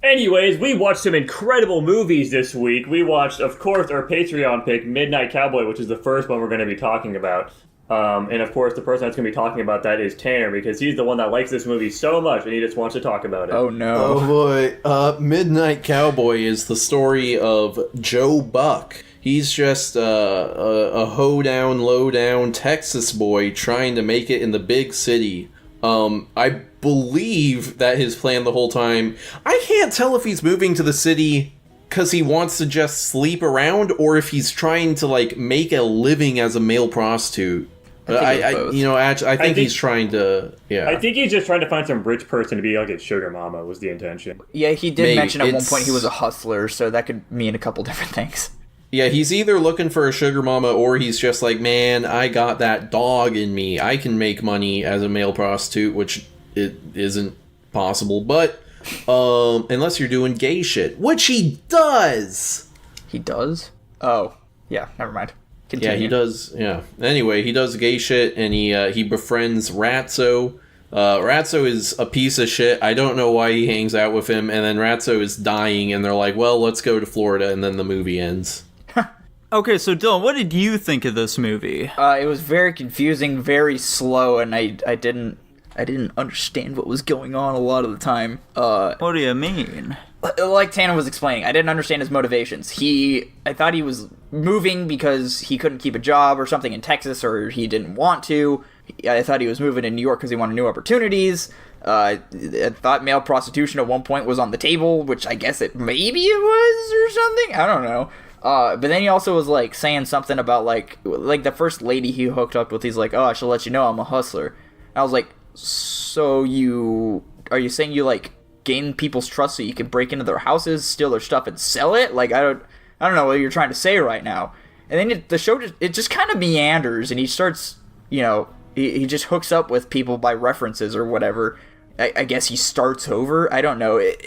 Anyways, we watched some incredible movies this week. We watched, of course, our Patreon pick, Midnight Cowboy, which is the first one we're going to be talking about. And of course, the person that's going to be talking about that is Tanner, because he's the one that likes this movie so much and he just wants to talk about it. Oh no. Oh boy. Midnight Cowboy is the story of Joe Buck. He's just a hoedown, low-down Texas boy trying to make it in the big city. I believe that his plan the whole time... I can't tell if he's moving to the city because he wants to just sleep around or if he's trying to, like, make a living as a male prostitute. I think he's trying to... Yeah. I think he's just trying to find some rich person to be like his sugar mama was the intention. Yeah, he did mention at one point he was a hustler, so that could mean a couple different things. Yeah, he's either looking for a sugar mama or he's just like, man, I got that dog in me. I can make money as a male prostitute, which it isn't possible. But unless you're doing gay shit, which he does. He does? Oh, yeah, never mind. Continue. Yeah, he does. Yeah. Anyway, he does gay shit and he befriends Ratso. Ratso is a piece of shit. I don't know why he hangs out with him. And then Ratso is dying and they're like, well, let's go to Florida. And then the movie ends. Okay, so Dylan, what did you think of this movie? It was very confusing, very slow, and I didn't understand what was going on a lot of the time. What do you mean? Like Tanner was explaining, I didn't understand his motivations. I thought he was moving because he couldn't keep a job or something in Texas, or he didn't want to. I thought he was moving to New York because he wanted new opportunities. I thought male prostitution at one point was on the table, which I guess maybe it was or something. I don't know. But then he also was, like, saying something about, like the first lady he hooked up with, he's like, oh, I should let you know I'm a hustler. And I was like, so are you saying you, like, gain people's trust so you can break into their houses, steal their stuff, and sell it? Like, I don't know what you're trying to say right now. And then the show just kind of meanders, and he starts, he just hooks up with people by references or whatever. I guess he starts over. I don't know. It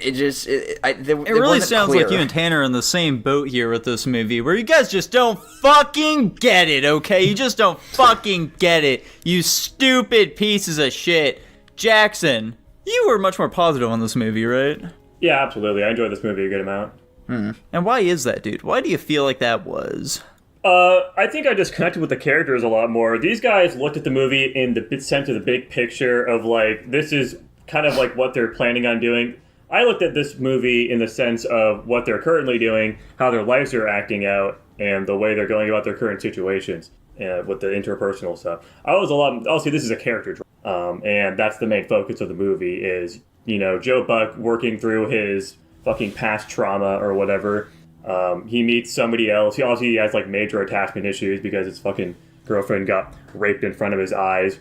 really sounds clear. Like you and Tanner are in the same boat here with this movie, where you guys just don't fucking get it, okay? You just don't fucking get it, you stupid pieces of shit. Jackson, you were much more positive on this movie, right? Yeah, absolutely. I enjoyed this movie a good amount. And why is that, dude? Why do you feel like that was? I think I just connected with the characters a lot more. These guys looked at the movie in the sense of the big picture of, like, this is kind of like what they're planning on doing. I looked at this movie in the sense of what they're currently doing, how their lives are acting out, and the way they're going about their current situations with the interpersonal stuff. Obviously this is a character drama, and that's the main focus of the movie is, Joe Buck working through his fucking past trauma or whatever. He meets somebody else. He also has, like, major attachment issues because his fucking girlfriend got raped in front of his eyes.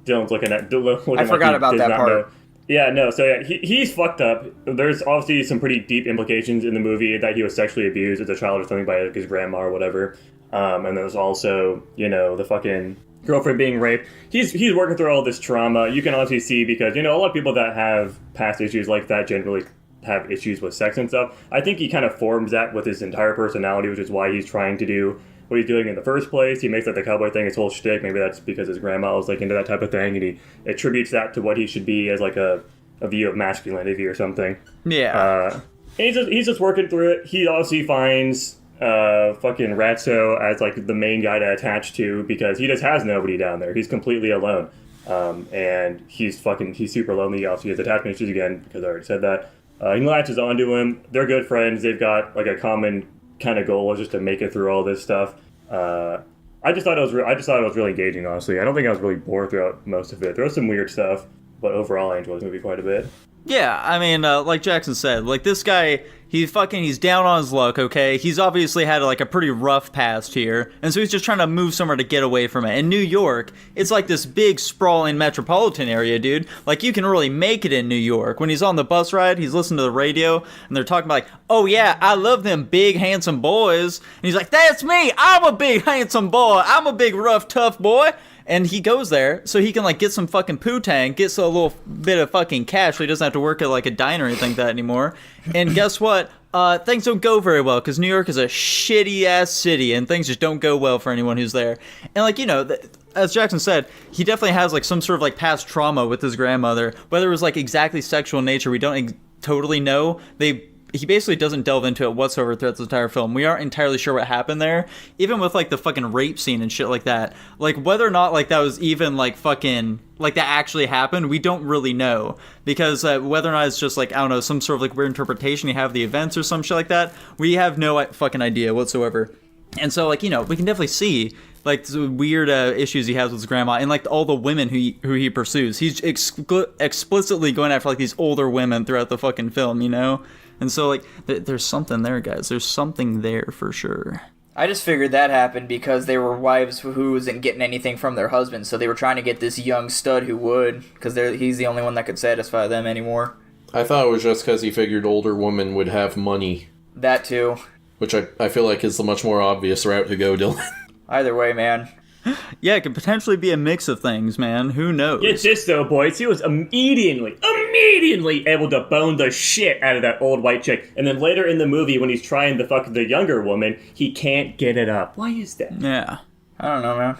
Dylan's looking at I forgot about that part. Know. Yeah, no, so yeah, he's fucked up. There's obviously some pretty deep implications in the movie that he was sexually abused as a child or something by, like, his grandma or whatever. And there's also, the fucking girlfriend being raped. He's working through all this trauma. You can obviously see because, a lot of people that have past issues like that generally have issues with sex and stuff. I think he kind of forms that with his entire personality, which is why he's trying to do what he's doing in the first place. He makes, like, the cowboy thing his whole shtick. Maybe that's because his grandma was, like, into that type of thing, and he attributes that to what he should be as, like, a view of masculinity or something. Yeah. And he's just working through it. He obviously finds fucking Ratso as, like, the main guy to attach to because he just has nobody down there. He's completely alone. And he's super lonely. He obviously has attachment issues again because I already said that. He latches onto him. They're good friends. They've got, like, a common kind of goal is just to make it through all this stuff. I just thought it was really engaging, honestly. I don't think I was really bored throughout most of it. There was some weird stuff, but overall I enjoyed the movie quite a bit. Yeah, I mean, like Jackson said, like, this guy, he's down on his luck, okay? He's obviously had, like, a pretty rough past here, and so he's just trying to move somewhere to get away from it. In New York, it's like this big, sprawling metropolitan area, dude. Like, you can really make it in New York. When he's on the bus ride, he's listening to the radio, and they're talking about, like, oh, yeah, I love them big, handsome boys. And he's like, that's me! I'm a big, handsome boy! I'm a big, rough, tough boy! And he goes there so he can, like, get some fucking poo-tang, get a little bit of fucking cash so he doesn't have to work at, like, a diner or anything like that anymore. And guess what? Things don't go very well because New York is a shitty-ass city and things just don't go well for anyone who's there. And, like, as Jackson said, he definitely has, like, some sort of, like, past trauma with his grandmother. Whether it was, like, exactly sexual in nature, we don't totally know. He basically doesn't delve into it whatsoever throughout the entire film. We aren't entirely sure what happened there, even with like the fucking rape scene and shit like that. Like whether or not like that was even like fucking like that actually happened, we don't really know, because whether or not it's just like, I don't know, some sort of like weird interpretation you have of the events or some shit like that, we have no fucking idea whatsoever. And so like, you know, we can definitely see like the weird issues he has with his grandma and like all the women who he pursues. He's explicitly going after like these older women throughout the fucking film, you know. And so, like, there's something there, guys. There's something there for sure. I just figured that happened because they were wives who wasn't getting anything from their husbands, so they were trying to get this young stud who would, because he's the only one that could satisfy them anymore. I thought it was just because he figured older women would have money. That too. Which I feel like is the much more obvious route to go, Dylan. Either way, man. Yeah, it could potentially be a mix of things, man. Who knows? It's this though, boys. He was immediately able to bone the shit out of that old white chick. And then later in the movie, when he's trying to fuck the younger woman, he can't get it up. Why is that? Yeah. I don't know, man.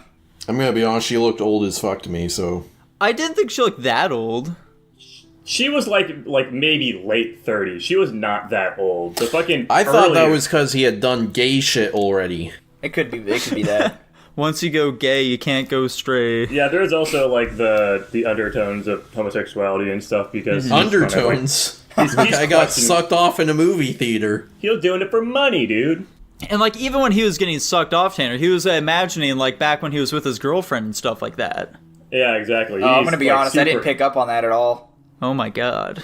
I'm gonna be honest, she looked old as fuck to me, so... I didn't think she looked that old. She was like maybe late 30s. She was not that old. The fucking I thought that was because he had done gay shit already. It could be that. Once you go gay, you can't go straight. Yeah, there's also like the undertones of homosexuality and stuff because he's Undertones? Kind of like, I got sucked off in a movie theater. He was doing it for money, dude. And like even when he was getting sucked off, Tanner, he was imagining like back when he was with his girlfriend and stuff like that. Yeah, exactly. I'm gonna be honest, I didn't pick up on that at all. Oh my god.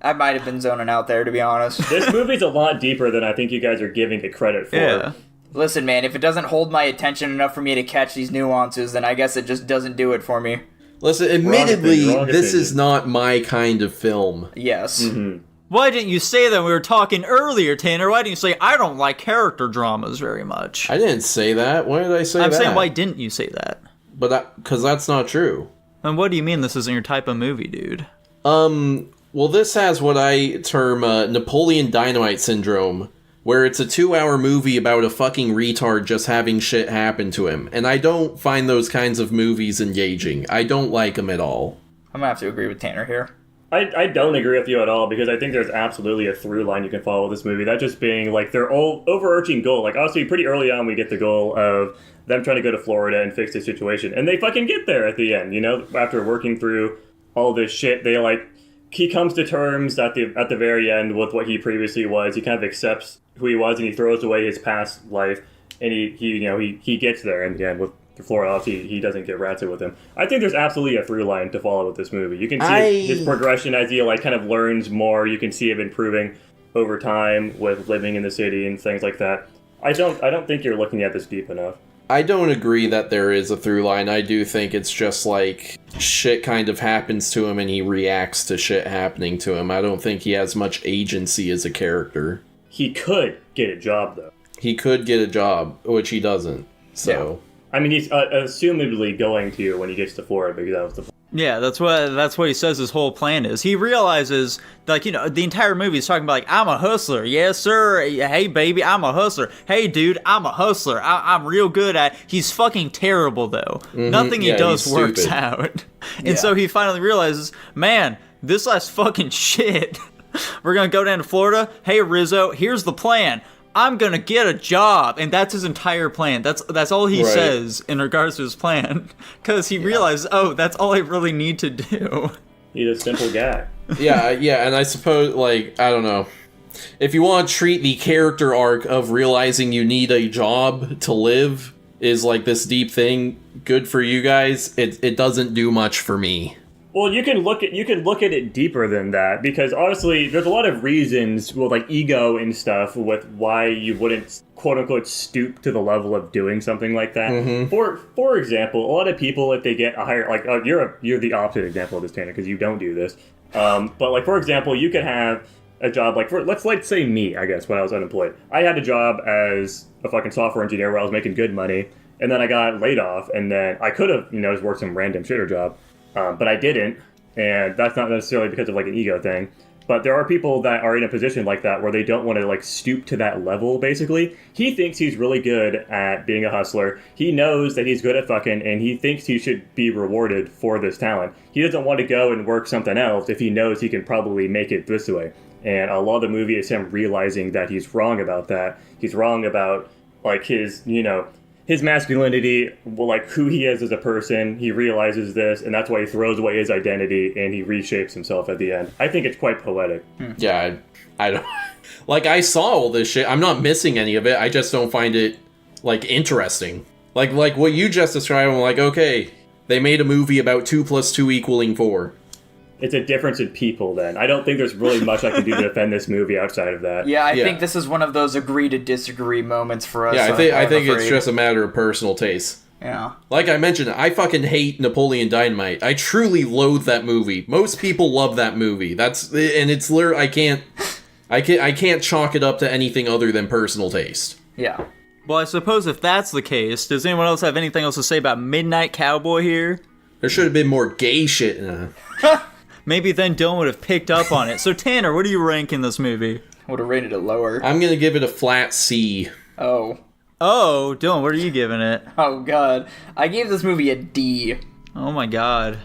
I might have been zoning out there, to be honest. This movie's a lot deeper than I think you guys are giving it credit for. Yeah. Listen, man, if it doesn't hold my attention enough for me to catch these nuances, then I guess it just doesn't do it for me. Listen, admittedly, wrong this opinion. is not my kind of film. Yes. Mm-hmm. Why didn't you say that when we were talking earlier, Tanner? Why didn't you say, I don't like character dramas very much? I didn't say that. Why did I say that? I'm saying, why didn't you say that? But because that's not true. And what do you mean this isn't your type of movie, dude? Well, this has what I term Napoleon Dynamite syndrome, where it's a 2-hour movie about a fucking retard just having shit happen to him. And I don't find those kinds of movies engaging. I don't like them at all. I'm gonna have to agree with Tanner here. I don't agree with you at all because I think there's absolutely a through line you can follow with this movie. That just being like their overarching goal. Like obviously pretty early on we get the goal of them trying to go to Florida and fix the situation. And they fucking get there at the end, you know, after working through all this shit. He comes to terms at the very end with what he previously was. He kind of accepts who he was and he throws away his past life. And he gets there in the end with Florida. Obviously, he doesn't get ratchet with him. I think there's absolutely a through line to follow with this movie. You can see his progression as he kind of learns more. You can see him improving over time with living in the city and things like that. I don't think you're looking at this deep enough. I don't agree that there is a through line. I do think it's just like shit kind of happens to him and he reacts to shit happening to him. I don't think he has much agency as a character. He could get a job, though. He could get a job, which he doesn't. So, I mean, he's assumedly going to when he gets to Florida because that was the plan. Yeah, that's what he says his whole plan is. He realizes, like, you know, the entire movie is talking about, like, I'm a hustler. Yes, sir. Hey, baby, I'm a hustler. Hey, dude, I'm a hustler. I'm real good at... He's fucking terrible, though. Mm-hmm. Nothing he does he's works stupid. out. And so he finally realizes, man, this last fucking shit. We're going to go down to Florida. Hey, Rizzo, here's the plan. I'm gonna get a job, and that's his entire plan. That's all he says in regards to his plan, because he realized, oh, that's all I really need to do. He's a simple guy. yeah, and I suppose, like, I don't know. If you want to treat the character arc of realizing you need a job to live is like this deep thing, good for you guys. It doesn't do much for me. Well, you can look at it deeper than that because honestly, there's a lot of reasons with like ego and stuff with why you wouldn't quote unquote stoop to the level of doing something like that. Mm-hmm. For example, a lot of people if they get a higher you're the opposite example of this, Tanner, because you don't do this. But like for example, you could have a job like let's say me, I guess, when I was unemployed. I had a job as a fucking software engineer where I was making good money, and then I got laid off, and then I could have just worked some random shitter job. But I didn't, and that's not necessarily because of like an ego thing. But there are people that are in a position like that where they don't want to like stoop to that level, basically. He thinks he's really good at being a hustler. He knows that he's good at fucking, and he thinks he should be rewarded for this talent. He doesn't want to go and work something else if he knows he can probably make it this way. And a lot of the movie is him realizing that he's wrong about that. He's wrong about, like, his, his masculinity, like, who he is as a person. He realizes this, and that's why he throws away his identity, and he reshapes himself at the end. I think it's quite poetic. Yeah, I don't... Like, I saw all this shit. I'm not missing any of it. I just don't find it, like, interesting. Like what you just described, I'm like, okay, they made a movie about 2 + 2 = 4. It's a difference in people, then. I don't think there's really much I can do to defend this movie outside of that. Yeah, I think this is one of those agree to disagree moments for us. Yeah, I think it's just a matter of personal taste. Yeah. Like I mentioned, I fucking hate Napoleon Dynamite. I truly loathe that movie. Most people love that movie. And it's literally, I can't chalk it up to anything other than personal taste. Yeah. Well, I suppose if that's the case, does anyone else have anything else to say about Midnight Cowboy here? There should have been more gay shit in it. Maybe then Dylan would have picked up on it. So Tanner, what do you rank in this movie? Would have rated it lower. I'm gonna give it a flat C. Oh, Dylan, what are you giving it? Oh, God. I gave this movie a D. Oh my god.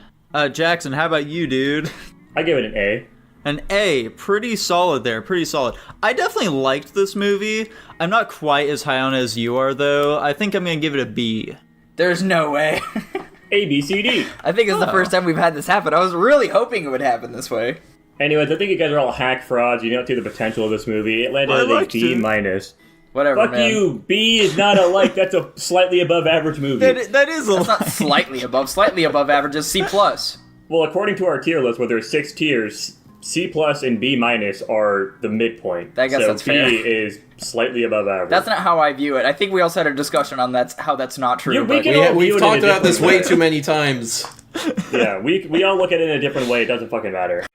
Jackson, how about you, dude? I give it an A. An A. Pretty solid there, pretty solid. I definitely liked this movie. I'm not quite as high on it as you are, though. I think I'm gonna give it a B. There's no way. A, B, C, D. I think it's the first time we've had this happen. I was really hoping it would happen this way. Anyways, I think you guys are all hack frauds. You don't see the potential of this movie. It landed at a B minus. Whatever, Fuck man. you. B is not a like. That's a slightly above average movie. That is a That's not slightly above. Slightly above average is C+. Well, according to our tier list, where there's 6 tiers, C+ and B- are the midpoint. I guess so that's B fair. is slightly above average. That's not how I view it. I think we also had a discussion on how that's not true. Yeah, we but can all view We've it talked in a about this different way way. too many times. Yeah, we all look at it in a different way. It doesn't fucking matter.